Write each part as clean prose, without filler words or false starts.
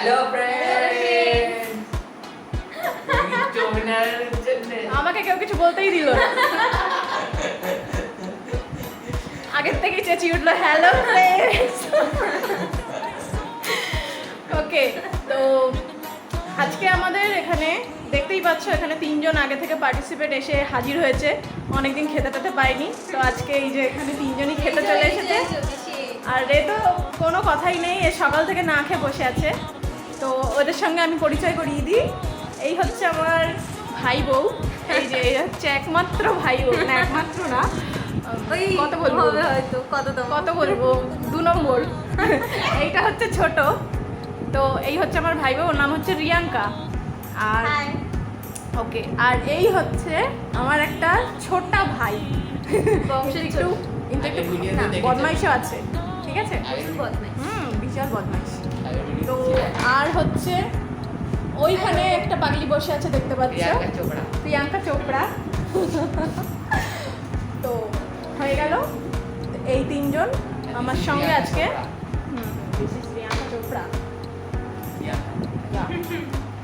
Hello friend. আমাকে কেউ কিছু বলতেই দিল না। আগের থেকেই চেঁচিয়ে উঠলো হ্যালো ফ্রেন্ডস। ওকে, তো আজকে আমাদের এখানে দেখতেই পাচ্ছ এখানে 3 জন আগে থেকে পার্টিসিপেট এসে হাজির হয়েছে। অনেকদিন খেতে টেতে পাইনি, তো আজকে এই যে এখানে 3 জনই খেতে চলে এসেছে। আর রে তো কোনো কথাই নেই, এ সকাল থেকে না খেয়ে বসে আছে। তো ওদের সঙ্গে আমি পরিচয় করিয়ে দিই। এই হচ্ছে আমার ভাই বউ, এই যে এই হচ্ছে একমাত্র ভাই বউ, না একমাত্র না, কত বলবো হয়তো কত বলবো 2 নম্বর। এইটা হচ্ছে ছোট। তো এই হচ্ছে আমার ভাই বউ, ওর নাম হচ্ছে রিয়াঙ্কা। আর ওকে, আর এই হচ্ছে আমার একটা ছোটা ভাই, একটু না, বদমাইশও আছে, ঠিক আছে? বিশাল বদমাইশ। তো আর হচ্ছে ওইখানে একটা পাগলি বসে আছে, দেখতে পাচ্ছ, প্রিয়াঙ্কা চোপড়া। তো হয়ে গেল এই 3 জন আমার সঙ্গে আজকে। প্রিয়াঙ্কা চোপড়া,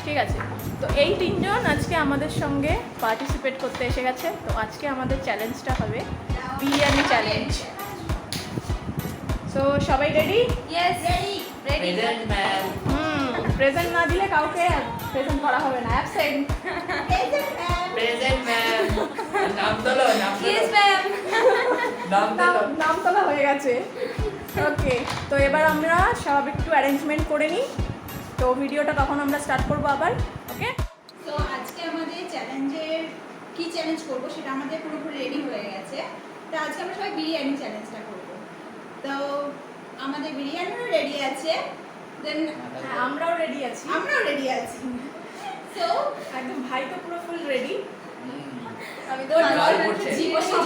ঠিক আছে। তো এই 3 জন আজকে আমাদের সঙ্গে পার্টিসিপেট করতে এসে গেছে। তো আজকে আমাদের চ্যালেঞ্জটা হবে বিরিয়ানি চ্যালেঞ্জ। সো সবাই রেডি? Present ma'am. প্রেজেন্ট না দিলে কাউকে প্রেজেন্ট করা হবে না, অ্যাবসেন্ট। Present ma'am. নাম তোলো, নাম তোলো। Yes ma'am. নাম তোলা হয়ে গেছে। ওকে, তো এবার আমরা সব একটু অ্যারেঞ্জমেন্ট করে নিই। তো ভিডিওটা তখন আমরা স্টার্ট করবো আবার। ওকে, তো আজকে আমাদের চ্যালেঞ্জের কি চ্যালেঞ্জ করব সেটা আমাদের পুরোপুরি রেডি হয়ে গেছে। তো আজকে আমরা সবাই বিরিয়ানি চ্যালেঞ্জটা করব। তো আমাদের বিরিয়ানিও রেডি আছে, দেন আমরাও রেডি আছি। সো একদম ভাই তো পুরো ফুল রেডি। আমি তো জল পড়ছে।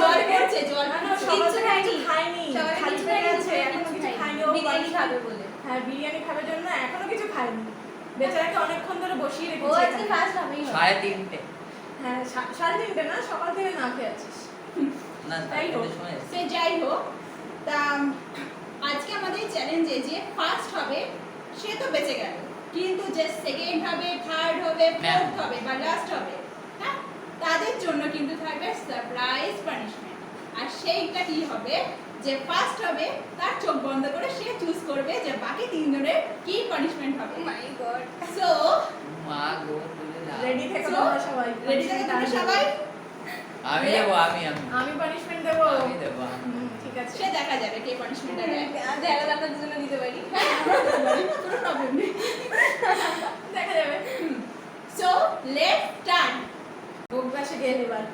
জল পড়ছে, জল না, সকাল থেকে খাইনি। কিছু খাইনি, সবাই খালি কিছু পেটে খাইনি, আছে, এখনো কিছু খাইনি। ও বিরিয়ানি বাড়ি খাবে বলে। হ্যাঁ, বিরিয়ানি খাবার জন্য এখনো কিছু খাইনি। বেচারাকে অনেকক্ষণ ধরে বসিয়ে ও রেখেছি আজকে এখানে। ফার্স্ট হবেই হবে। 3:30। হ্যাঁ, 3:30 না, সকাল থেকে না খেয়ে আছিস। না, তাই হোক। সময় আছে। সে যাই হোক, তা আজকে আমাদের চ্যালেঞ্জে যে ফার্স্ট হবে সে তো বেঁচে গেল, কিন্তু যে সেকেন্ড হবে, থার্ড হবে, ফোর্থ হবে বা লাস্ট হবে, হ্যাঁ, তাদের জন্য কিন্তু থাকবে সারপ্রাইজ পানিশমেন্ট। আর সেইটা কি হবে, যে ফার্স্ট হবে তার চোখ বন্ধ করে সে চুজ করবে যে বাকি 3 জনের কি পানিশমেন্ট হবে। মাই গড। সো মা গো, তুমি না। রেডি থেকে তোমরা সবাই। রেডি থেকে তোমরা সবাই? আমি দেবো, আমি। আমি পানিশমেন্ট দেবো। আমি দেবো, আমি। ঠিক আছে। সে দেখা যাবে কে পানিশমেন্টটা দেয়। দেখা যাবে আমরা দুজনে দিতে পারি। কোনো প্রবলেম নেই। দেখা যাবে। So let's start. অভ্যাসে গেলে এবার।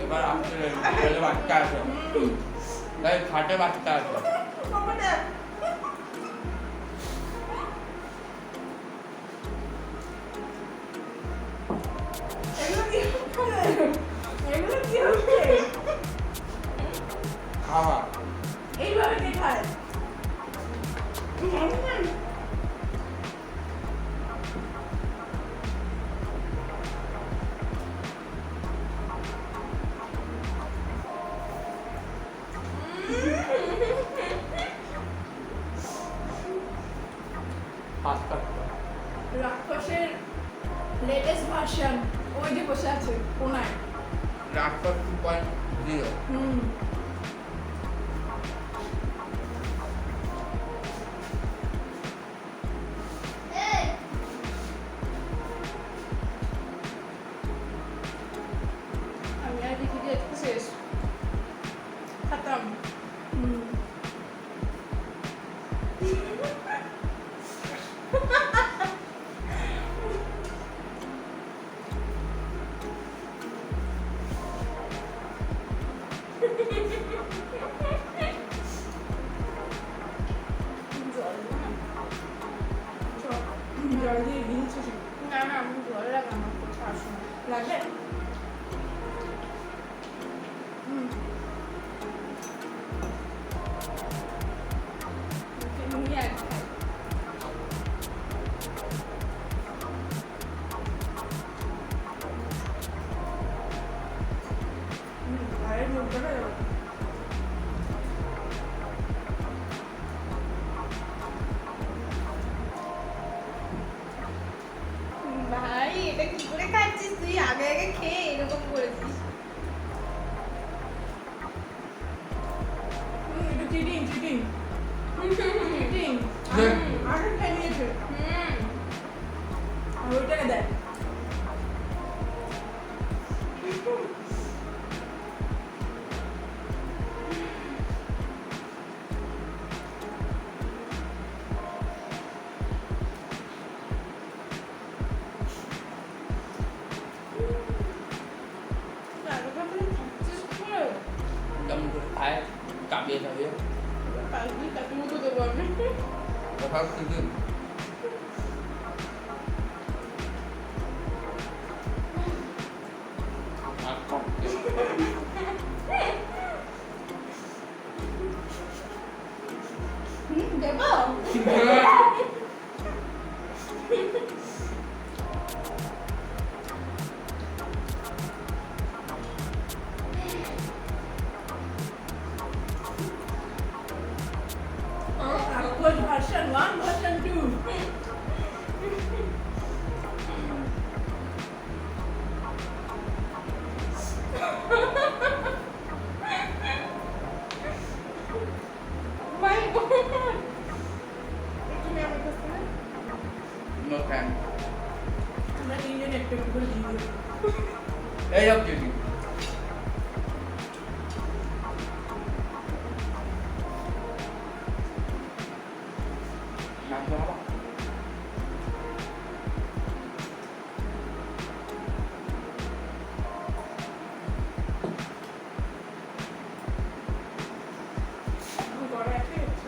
এবার আপনার বাচ্চা আছে, তাই খাটে বাচ্চা আছে। এগুলো কি হচ্ছে? খাওয়া। এইভাবে কে খায়? পাস্তা। রাক্ষসের লেটেস্ট ভার্সন ওই যে বসে আছে কোনায়। রাক্ষস 2.0। হুম, আমি আর দেখি যে শেষ খতম। হুম, জল দিয়ে গিলছিস না না আমি জল লাগে আমার তো খাওয়ার সময় লাগবে তুমি এক খাই। ভাইয়ের মুখটা না ভাই এটা কি করে খাচ্ছিস তুই আগে আগে খেয়ে এরকম করেছিস এটা চিটিং চিটিং চিটিং দেখ। আগে খেয়ে নিয়েছে আর ওইটাকে দেয় কেমন করে খায় কামিয়ে খাবে কালকে কাকে মতো দেবো আমি কোথাও কিন্তু দেবো Aqua's version 1, version 2. মাই গড তুমি আমার কাছে নো থ্যাঙ্ক আমরা তিনজন একটু একটু করে দিয়ে দেবো এই সব চিঠি নাম তো বাবা আমি গড়ে একটাই হচ্ছে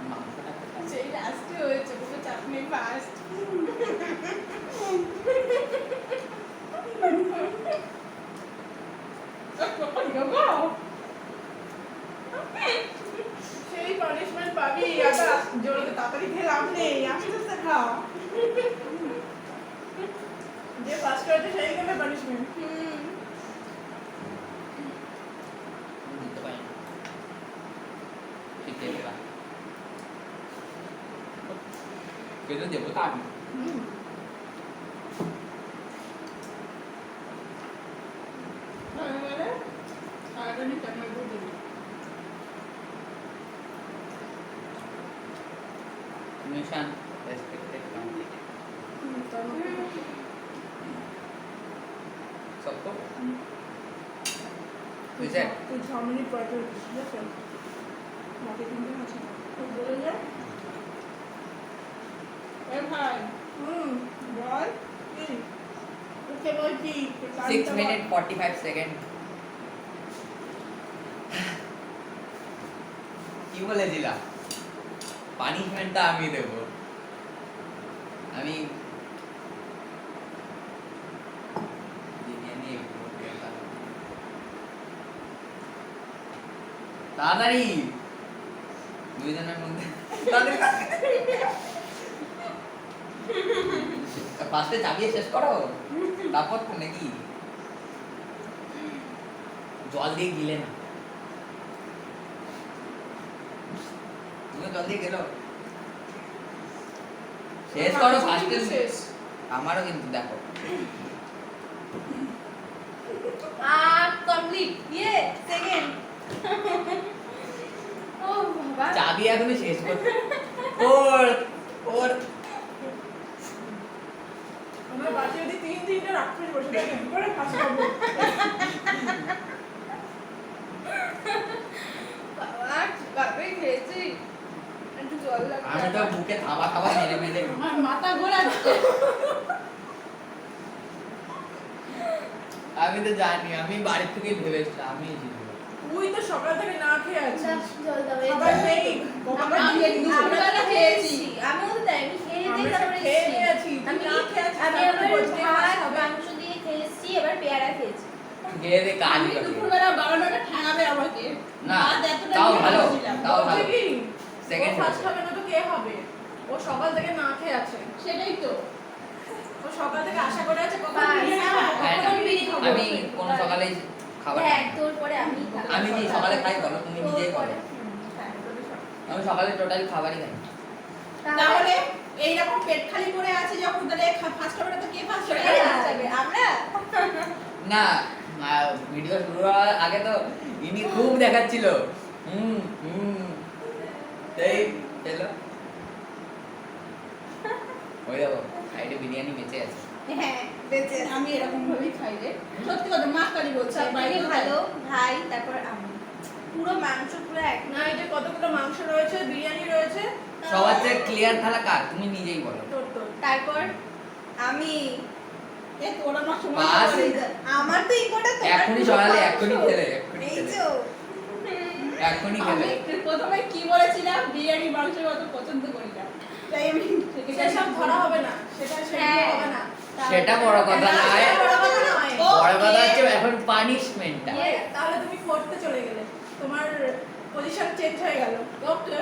মাংসটা সেই লাস্টে হয়েছে পুরো চাটনি ফার্স্ট সেই পানিশমেন্ট পাবি আবার জলদি তাড়াতাড়ি খেয়ে লাভ নেই আস্তে আস্তে খা যে ফার্স্ট হয়েছে সেই খাবে পানিশমেন্ট দিতে পারি না ঠিক আছে বা কেটে দেবো তো আমি মিশন রেসপেক্টেড কমপ্লিটেড सबको বুঝছে তুই 6 মিনিট পরে তো ঠিক আছে বাকি তিনজন আছে তো বলে যা এ ভাই বল কি ওকে বলছি 6 মিনিট 45 সেকেন্ড কি বলেছিলাম পানিশমেন্টটা আমি দেব আমি বিরিয়ানি তাড়াতাড়ি দুইজনের মধ্যে ফার্স্টে চাবিয়ে শেষ করো তারপর তো নাকি জল দিয়ে গিলে না তুমি জল দিয়ে গেলো শেষ করো ফার্স্টে শেষ আমারও কিন্তু দেখো কমপ্লিট ইয়ে সেকেন্ড ও বাবা চাবি এখনই শেষ করতে ওর ওর আমরা বাসে যদি তিনটে রাখতে বসে থাকি কি করে ফাঁস করবো বাবা বাবা খেয়েছি একটু জল লাগবে আমি তো বুকে থাবা থাবা মেরে মেরে আমার মাথা ঘোরাচ্ছে আমি তো জানি, আমি বাড়ি থেকে ভেবেছিলাম আমি জিতবো। তুই তো সকাল থেকে না খেয়ে আছিস। জল দাও খাবার নেই। দুপুরবেলা খেয়েছি। আমিও তো তাই, আমি খেয়ে আমরা দিয়ে তারপরে খেয়ে এসেছি। নিয়েছি, তুই আমি না খেয়ে আছিস, আমি তারপরে আবার বলছিস ভাত খাবে। মাংস দিয়ে খেয়েছি, এবার পেয়ারা খেয়েছি। গিয়ে দে কাজ আমি করে। দুপুরবেলা 12টা ঠ্যাঙাবে আমাকে। না, ভাত এতটা তাও নিয়ে ভালো, বসেছিলাম। তাও ভালো। বলছে কি? Second ও ফার্স্ট হবে। হবে না তো কে হবে? ও সকাল থেকে না খেয়ে আছে। সেটাই তো। ও সকাল থেকে আশা করে আছে কখন বাস, বিরিয়ানি খাবো, হ্যাঁ, কখন বিরিয়ানি খাবো। আমি কোনো সকালেই খাবার খাই দেখ, না। তোর পরে আমি খাবো। আমি কি সকালে খাই বলো, তুমি তোর নিজেই পরে। বলো। হ্যাঁ। আমি সকালে টোটালি খাবারই খাই। তাহলে এইরকম পেট খালি করে আছে যখন, তাহলে ফার্স্ট হবে না তো কে ফার্স্ট হবে? আমরা না, ভিডিও শুরু হওয়ার আগে তো ইনি খুব দেখাচ্ছিল। এই চলো ওই দেখো সাইডে বিরিয়ানি বেঁচে আছে। হ্যাঁ বেঁচে আছি। আমি এরকম ভাবেই খাই রে। সত্যি কথা, মা কালী বলছে সব বাড়িতে থেকে ভালো ভাই, তারপর আমি। পুরো মাংস পুরো এক। না, এই যে কতগুলো মাংস রয়েছে, বিরিয়ানি রয়েছে, সবার চেয়ে ক্লিয়ার থালা কার তুমি নিজেই বলো। তোর তোর। তারপর আমি। এ তোর আমার সময় বাস। করে দে। আমার তো ইগোটা তো এখনই সকালে এখনই খেলে এখনই এই খেলে যে এখনই আমি খেলে। প্রথমে কি বলেছিলাম, বিরিয়ানি মাংস অত পছন্দ করি না, তাই আমি থেকে সেসব ধরা হবে না, সেটা হ্যাঁ। হবে না। সেটা বড় কথা না, নয়, সেটা বড় কথা নয়। ও, বড় কথা হচ্ছে এখন পানিশমেন্টটা। তাহলে তুমি ফোর্থে চলে গেলে, তোমার পজিশন চেঞ্জ হয়ে গেল। ওকে,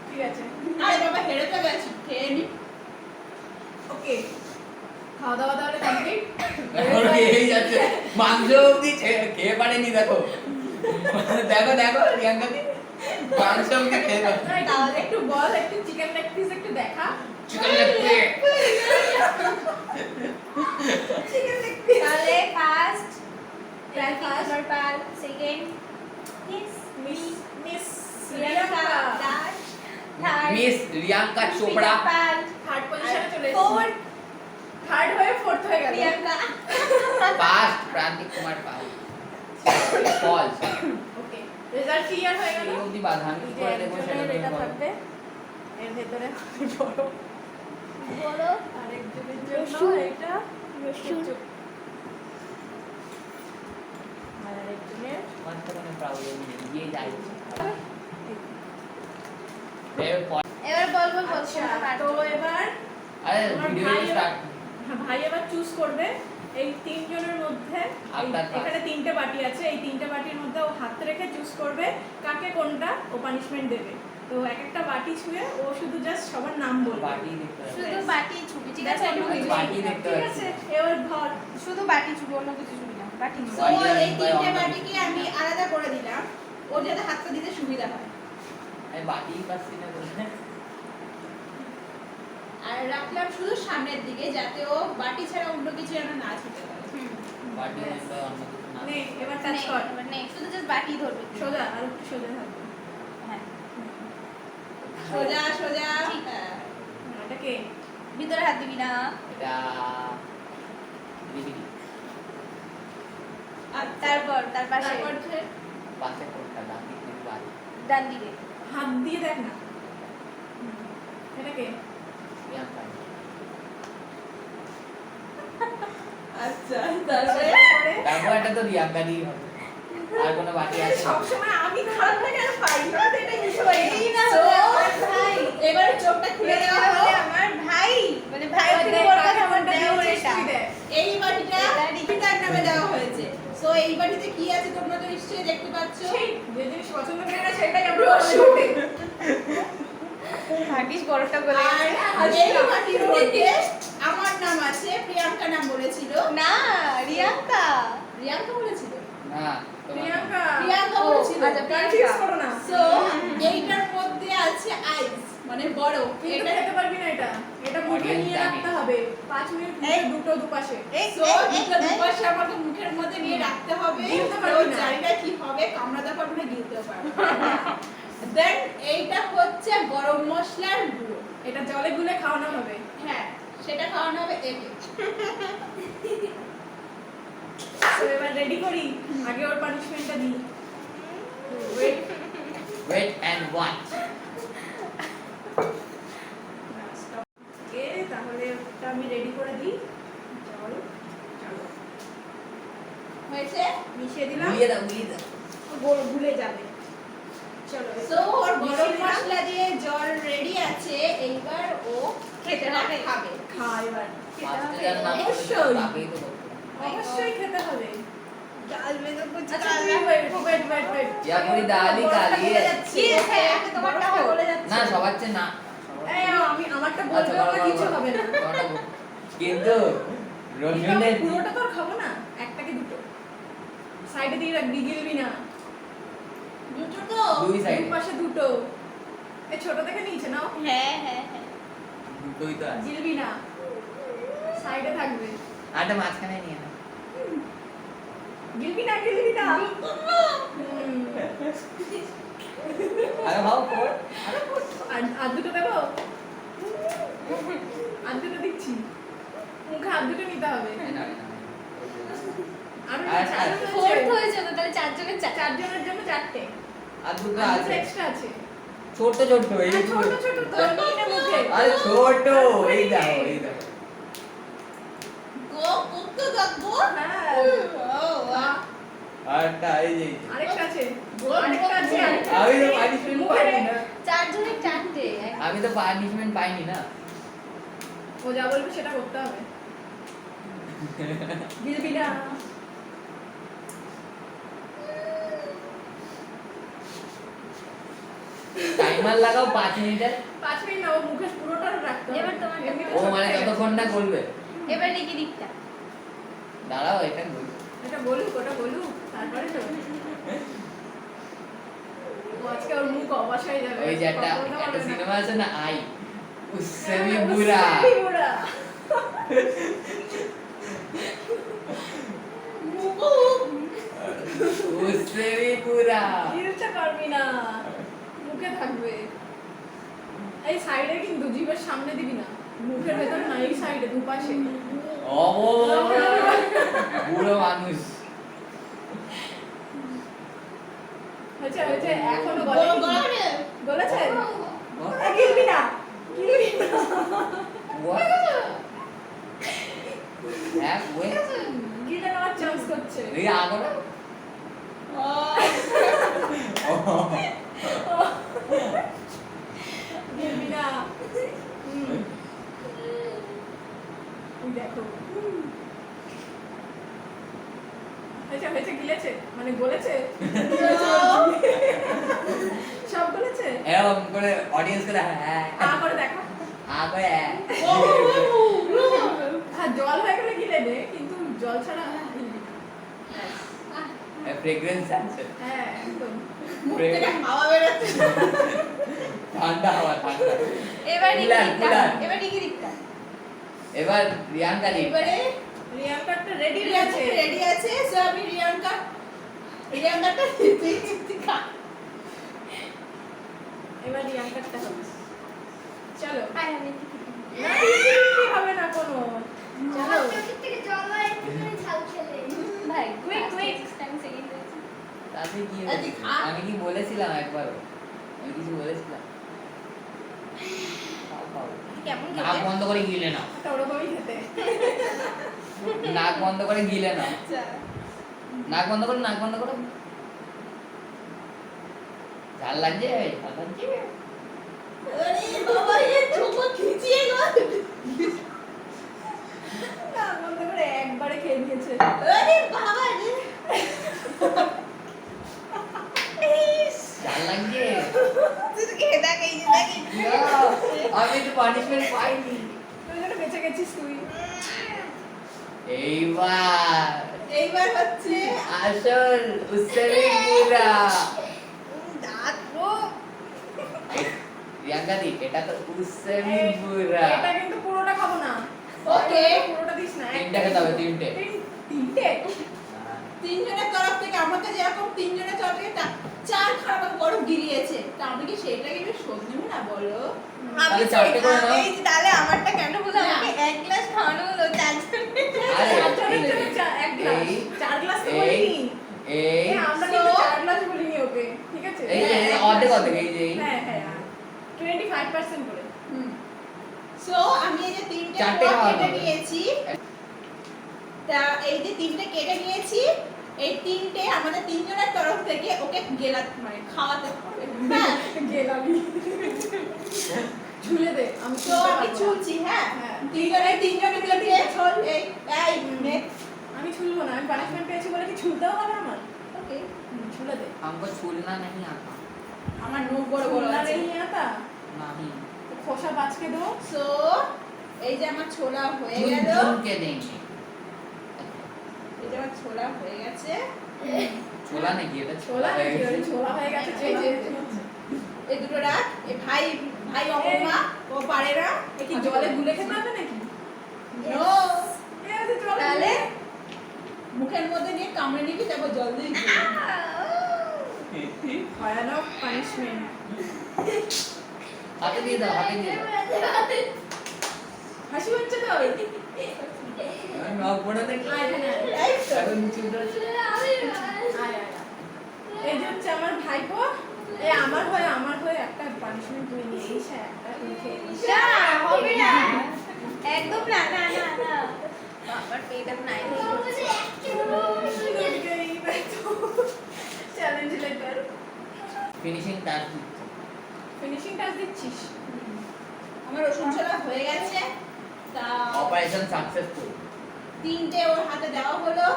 ঠিক আছে, আরে বাবা হেরে তো গেছি, খেয়ে নি। ওকে। খাওয়া দাওয়া তাহলে কমপ্লিট। এখন খেয়েই যাচ্ছে, মাংস অব্দি খেয়ে পারেনি। দেখো দেখো দেখো প্রিয়াঙ্কাকে মাংস অব্দি খেয়ে গেল। তাহলে একটু বল, একটু চিকেন লেগ পিস একটু দেখা। চিকেন লেগ তাহলে first First. Pal, second miss miss Riyanka, Riyanka third miss Riyanka Chopra. Pal, third পজিশনে চলে এসেছে। ফোর্থ থার্ড হয়ে ফোর্থ হয়ে গেল। প্রিয়াঙ্কা। ফার্স্ট প্রান্তিক কুমার পাল। ফলস। ওকে, রেজাল্ট ক্লিয়ার হয়ে গেল। এই অবধি বাধা আমি কি করে দেবো সেটা তুমি এটা বলো। থাকবে এর ভেতরে বড় বলো আরেকজনের জন্য রসুন। এটা রসুন। আর আরেকজনের আমার তো কোনো প্রবলেম নেই, গিয়ে যাই। এর পর- এবার বল বল বল আচ্ছা, কোনটা তো পারছো? এবার আরে তোমার ভিডিও ভাই স্টার্ট। হ্যাঁ, ভাই এবার চুজ করবে এই তিনজনের মধ্যে। আপনার এখানে তিনটে পার্টি আছে, এই তিনটে পার্টির মধ্যে ও হাত রেখে চুজ করবে কাকে কোনটা ও পানিশমেন্ট দেবে। তো এক একটা বাটি ছুঁয়ে ও শুধু জাস্ট সবার নাম বলবে। বাটি দেখতে হবে। শুধু বাটি ছবি, ঠিক আছে? অন্য কিছু বাটি ছবি না। দেখতে ঠিক পাচ্ছি। আছে, এবার ধর শুধু বাটি ছবি, অন্য কিছু ছবি না। বাটি তো বাটি আর এই ভাই তিনটে অন্য বাটিকে আমি আলাদা করে দিলাম, ও যাতে হাতটা দিতে সুবিধা হয়। আমি বাটিই পাচ্ছি না বলে। আর রাখলাম শুধু সামনের দিকে, যাতে ও বাটি ছাড়া অন্য কিছু যেন না ছুটে পারে। বাটি দেখতে অন্য কিছু না। নে এবার টাচ কর। এবার নে, শুধু জাস্ট বাটি ধরবে। সোজা আর একটু সোজা থাকবে। হ্যাঁ, সোজা সোজা। ঠিক। হ্যাঁ। এটা কে? ভিতরে হাত দিবি না। এটা দিদি আর তারপর তার পাশে তারপর হচ্ছে পাশে কোনটা দাম দিদি বাড়ি। ডান দিকে। হাত দিয়ে দেখ না। এটা কে? রিয়াঙ্কা। আচ্ছা, তারপরে তারপরে তারপর এটা তো রিয়াঙ্কা দিই হবে। আর কোনো বাটি আছে? সবসময় আমি খারাপ লাগে আর পাই না, তো এটা ইস্যু এই না তো হলে আমার ভাই। এবারে চোখটা খুলে দেওয়া হলো। হলে আমার ভাই, মানে ভাই থেকে বড় কথা আমার দেওর এটা। এই বাটিটা এটা পিতার নামে দেওয়া হয়েছে। সো এই বাটিতে কি আছে তোমরা তো নিশ্চয়ই দেখতে পাচ্ছ। সেই যে জিনিস পছন্দ করি না সেটাই আমরা পছন্দ করি। ভাগ্যিস বড়টা বলে আর গেছে। এই বাটির মধ্যে আমার নাম আছে, প্রিয়াঙ্কা নাম বলেছিল। না, রিয়াঙ্কা। রিয়াঙ্কা বলেছিল। না তোমার প্রিয়াঙ্কা প্রিয়াঙ্কা ও, বলেছিল। আচ্ছা, কনফিউজ করো না। সো এইটার মধ্যে আছে আইস, মানে বরফ। কিন্তু এটা খেতে পারবি না এটা। এটা মুখে Audience নিয়ে জানে। রাখতে হবে 5 মিনিট এই। দুটো দুপাশে। এই সো দুটো দুপাশে আমাকে মুখের মধ্যে নিয়ে রাখতে হবে। গিলতে তো পারবি না। জানি না কি হবে, কামড়াতে পারবো না, গিলতেও পারবো না। দেন এইটা হচ্ছে গরম মশলার গুঁড়ো। এটা জলে গুলে খাওয়ানো হবে। হ্যাঁ, সেটা খাওয়ানো হবে একে। তো এবার রেডি করি, আগে ওর পানিশমেন্টটা দিই। Wait wait and watch. তাহলে ওটা আমি রেডি করে দিই। চলো চলো মিশিয়ে দিলাম, গুলিয়ে দাও গুলে যাবে। চলো সো ওর গরম মশলা দিয়ে জল রেডি আছে, এইবার ও খেতে হবে, খাবে। খা এবার। ফার্স্টে যার নাম অবশ্যই তাকেই তো করতে হবে। অবশ্যই খেতে হবে। डाल में तो कुछ আচ্ছা তুমি wait. ইয়া পুরি দালি কালিয়ে কি আছে? আমি তোমারটা বলে যাচ্ছি। না সবার চেয়ে না এই আমি আমারটা আচ্ছা, বলবো না, কিছু হবে না। তোমারটা বল। কিন্তু রঞ্জনের পুরোটা তো আর খাবো না, একটা কি দুটো সাইডে দিয়ে রাখবি, গিলবি না। দুটো তো দুই সাইড দুই পাশে দুটো। এই ছোট দেখে নিচে নাও, है है দুটোই তো আছে গিলবি না, সাইডে থাকবে। আটা মাঝখানে নিয়ে না গিলবি না। আরে ভাও কর আর দুটো দেবো, আর দুটো দিচ্ছি, মুখে আর দুটো নিতে হবে। আর আচ্ছা, আচ্ছা। फोर्थ হয়ে যাবে তাহলে চারজনের চার চারজনের জন্য চারটে, আর দুটো আর আছে এক্সট্রা আছে। ছোট ছোট এই হ্যাঁ, ছোট ছোট তো নিয়ে নে মুখে। আরে ছোট এই দাও গো কুক তো গো। হ্যাঁ, ও বাহ। আরটা এই যে আরেকটা আছে, গোল, আরেকটা আছে, গোল। আরেকটা আমি তো আছে। পানিশমেন্ট মুখে পাইনি নে। না চারজনের চারটে আমি তো পানিশমেন্ট পাইনি না ও যা বলবে সেটা করতে হবে। গিলবি না। টাইমার লাগাও 5 মিনিটের 5 মিনিট না, ও মুখে পুরোটা রাখতে হবে। এবার তোমারটা এমনিতে ও ছোট মানে হয়ে গেছে। যতক্ষণ না করবে এবার লিখি দিকটা দাঁড়াও এটা বলি এটা বলুক, ওটা বলুক, তারপরে তো ও আজকে ওর মুখ অবাস হয়ে যাবে। ওই যে একটা কথা বলবে না। সিনেমা আছে না আই উসসে ভি বুরা उससे भी बुरा। উসসে ভি বুরা ইচ্ছা করবি না, মুখে থাকবে। এই সাইডে কিন্তু জিভের সামনে দিবি না, মুখের ভেতর না, এই সাইডে দুপাশে। ও বুড়ো মানুষ হয়েছে এখনো গো গলেনি। গলে। গলেছে? গিলবি না, গিলবি না। What? হ্যাঁ ওই গিলে নেওয়ার চান্স করছে। এই আগোটা গিলবি না। এই দেখো। হয়েছে গিলেছে, মানে গলেছে। সব গলেছে। এরকম করে অডিয়েন্স করে হ্যাঁ করে দেখো। আগে হ্যাঁ হ্যাঁ, জল হয়ে গেলে গিলে নে, কিন্তু জল ছাড়া গিলবি না। ফ্রেগ্রেন্স আছে হ্যাঁ, একদম। মুখ থেকে হাওয়া বেরোচ্ছে। ঠান্ডা হাওয়া ঠান্ডা এবার লিখি কুলার, দিকটা কুলার। এবার লিখি দিকটা এবার রিয়াঙ্কা দি এবারে রিয়াঙ্কারটা রেডি রিয়াঙ্কা আছে। রেডি আছে, সো আমি রিয়াঙ্কাটা তুই খা। এবার রিয়াঙ্কারটা হবে। চলো। আয় আমি লিখি দিই। না, কি হবে না কোনো। চলো। ভাই কুইক টাইম সেকেন্ড হয়েছে তাতে কি আরে হয়েছে? খা। আমি কি বলেছিলাম একবার আমি কিছু বলেছিলাম খাও, খাও। কেমন নাক খেতে বন্ধ করে গিলে নাও একটা ওরকমই খেতে। নাক বন্ধ করে গিলে নাও আচ্ছা নাক বন্ধ করো ঝাল লাগছে ঝাল লাগছে আরে বাবা ये ছোট খিচিয়ে গো। না, বলতে পারে একবারে খেয়ে নিয়েছে। আরে বাবা রে। ঝাল লাগছে তুই খেয়ে দেখ এই যে দেখ। ইয়া, আমি তো পানিশমেন্ট পাইনি তুই যেন বেঁচে গেছিস তুই। এইবার হচ্ছে আসল উসরে পুরা দাঁত গো। রিয়াঙ্কা দি এটা তো উসরে পুরা এটা কিন্তু পুরোটা খাবো না। ওকে। পুরোটা দিস না। তিনটে খেতে হবে তিনটে তিনটে? তিনজনের তরফ থেকে আমাকে যেরকম তিনজনের তরফ থেকে চার খারাপ বরফ গিরিয়েছে, তা আমি কি সেইটাকে একটু শোধ নেবো না বলো? তাহলে চারটে করে নাও। এই যে তাহলে আমারটা কেন বলো না। আমাকে এক গ্লাস খাওয়ানো হলো চারজনে আরে, চারজনের জন্য এক গ্লাস। এই, 4 গ্লাস তো এই, বলিনি। এই আমরা কিন্তু So- 4 গ্লাস বলিনি ওকে, ঠিক আছে? এই যে অর্ধেক এই যে এই। হ্যাঁ হ্যাঁ 25% করে। সো আমি এই যে তিনটে চারটে পোয়া খাওয়ানো কেটে হবে। নিয়েছি, তা এই যে তিনটে কেটে নিয়েছি, এই তিনটে আমাদের তিনজনের তরফ থেকে ওকে মানে খাওয়াতে হবে। হ্যাঁ গেলামি ঝুলে দে আমি তো আমি ছুলছি। হ্যাঁ হ্যাঁ। তিনজনে মিলে দিয়ে ছল এই নে। আমি ছুলবো না, আমি পানিশমেন্ট পেয়েছি বলে কি ছুলতেও হবে আমার? ওকে ছুলে দে। हमको छूलना नहीं आता আমার নোখ বড় বড় ছুলনা আছে। নেই आता नहीं তো খোসা বাঁচকে দো। সো এই যে আমার ছোলা হয়ে चुन গেল। चुन के देंगे এই যে আমার ছোলা হয়ে গেছে। छोला नहीं किया था ছোলা নাকি ওই ছোলা হয়ে গেছে এই যে ছোলা। এই দুটো রাখ। এই ভাই অপমা ও পারে না। এ কি জলে গুলে খেতে হবে নাকি? নো এ আছে জলে তাহলে গুলে। মুখের মধ্যে নিয়ে কামড়ে নিবি তারপর জল দিয়ে দিবি। ভয়ানক পানিশমেন্ট। हाथे दिए दो हाथे दिए दो হাসি হচ্ছে তো? नाक बड़ा नहीं আয় এখানে আয়। এই তো। अरे नीचे उधर আয়, আয়, আয়। এই যে হচ্ছে আমার ভাইপো, এই আমার হয়ে একটা পানিশমেন্ট তুই নিয়ে এসে একটা তুই খেয়ে নিস। না হবে না একদম না না না না বাবার পেট এখন নাই challenge letter finishing task finishing touch দিচ্ছিস। আমার রসুন ছোলা হয়ে গেছে। তা ऑपरेशन सक्सेसफुल তিনটে ওর হাতে দেওয়া হলো।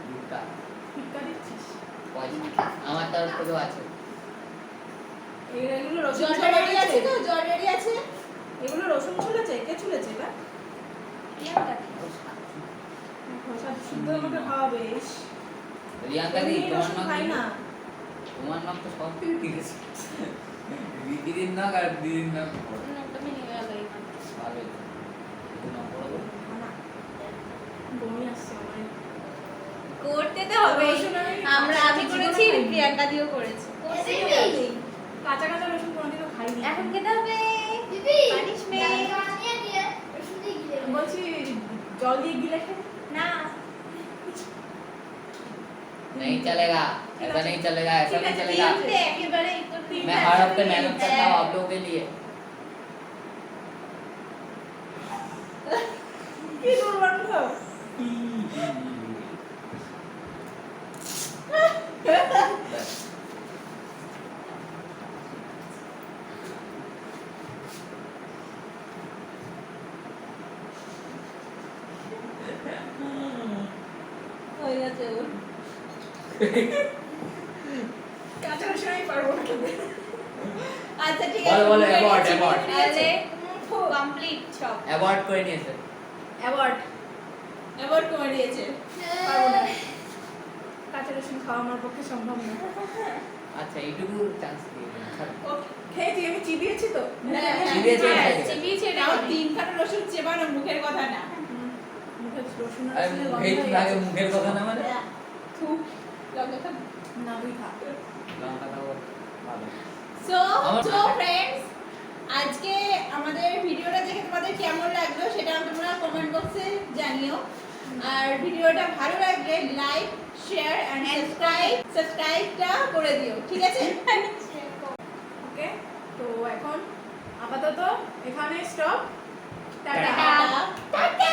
দুটা টিক্কা দিচ্ছিস। পয়সা আমার তরফ থেকে আছে এগুলো রসুন জল ছোলা রেডি আছে তো? জল রেডি আছে? এগুলো রসুন ছুলেছে, কে ছুলেছে এটা? খোসা শুদ্ধ আমাকে খাওয়াবে। রিয়াঙ্কা দি এমনি তোমার রসুন নাম খাই কি? না। তোমার নাম তো সব থেকে ঠিক আছে দিদির নাম আর দিদির নাম পড়ো। ভালো দিদির নাম পড়ো তো। বমি আসছে আমার। করতে তো হবে রসুন আমি করেছি প্রিয়াঙ্কা দিও করেছে কাঁচা কাঁচা রসুন কোনোদিনও খাইনি। এখন খেতে হবে পানিশমেন্ট বলছি জল দিয়ে গিলে খেয়ে না नहीं चलेगा ऐसा नहीं चलेगा ऐसा नहीं चलेगा তিনটে একেবারে मैं हर हफ्ते मेहनत करता हूँ आप लोगों के लिए কি দুর্গন্ধ। হয়ে গেছে ওর। কাঁচা রসুন আমি পারবো না খেতে। আচ্ছা ঠিক বলো, আছে। বলো, হয়ে abort, গেছে, abort। ঠিক আছে। তাহলে কমপ্লিট সব अवार्ड कोई नहीं है सर অ্যাওয়ার্ড অ্যাবর্ট করে দিয়েছে। পারবো না। কাঁচা রসুন খাওয়া আমার পক্ষে সম্ভব না। अच्छा এইটুকু চান্স দিয়ে দিন ওকে। খেয়েছি, আমি চিবিয়েছি তো। হ্যাঁ, হ্যাঁ। চিবিয়েছে, হ্যাঁ, খাইছে। চিবিয়েছে এটা তাও আমি। তিনখানা রসুন চেবানো মুখের কথা না। মুখে রসুন আরে রসুনের গন্ধ এই হয়ে আগে গেছে। মুখের কথা না মানে থু, লঙ্কা না তুই খা। লঙ্কা দাও ভালো সো আমার- ফ্রেন্ডস, আজকে আমাদের ভিডিওটা দেখে তোমাদের কেমন লাগলো সেটা তোমরা কমেন্ট বক্সে জানিও। আর ভিডিওটা ভালো লাগলে লাইক, শেয়ার এন্ড সাবস্ক্রাইবটা করে দিও, ঠিক আছে? ওকে, তো এখন আপাতত এখানে স্টপ। টাটা। টাটা।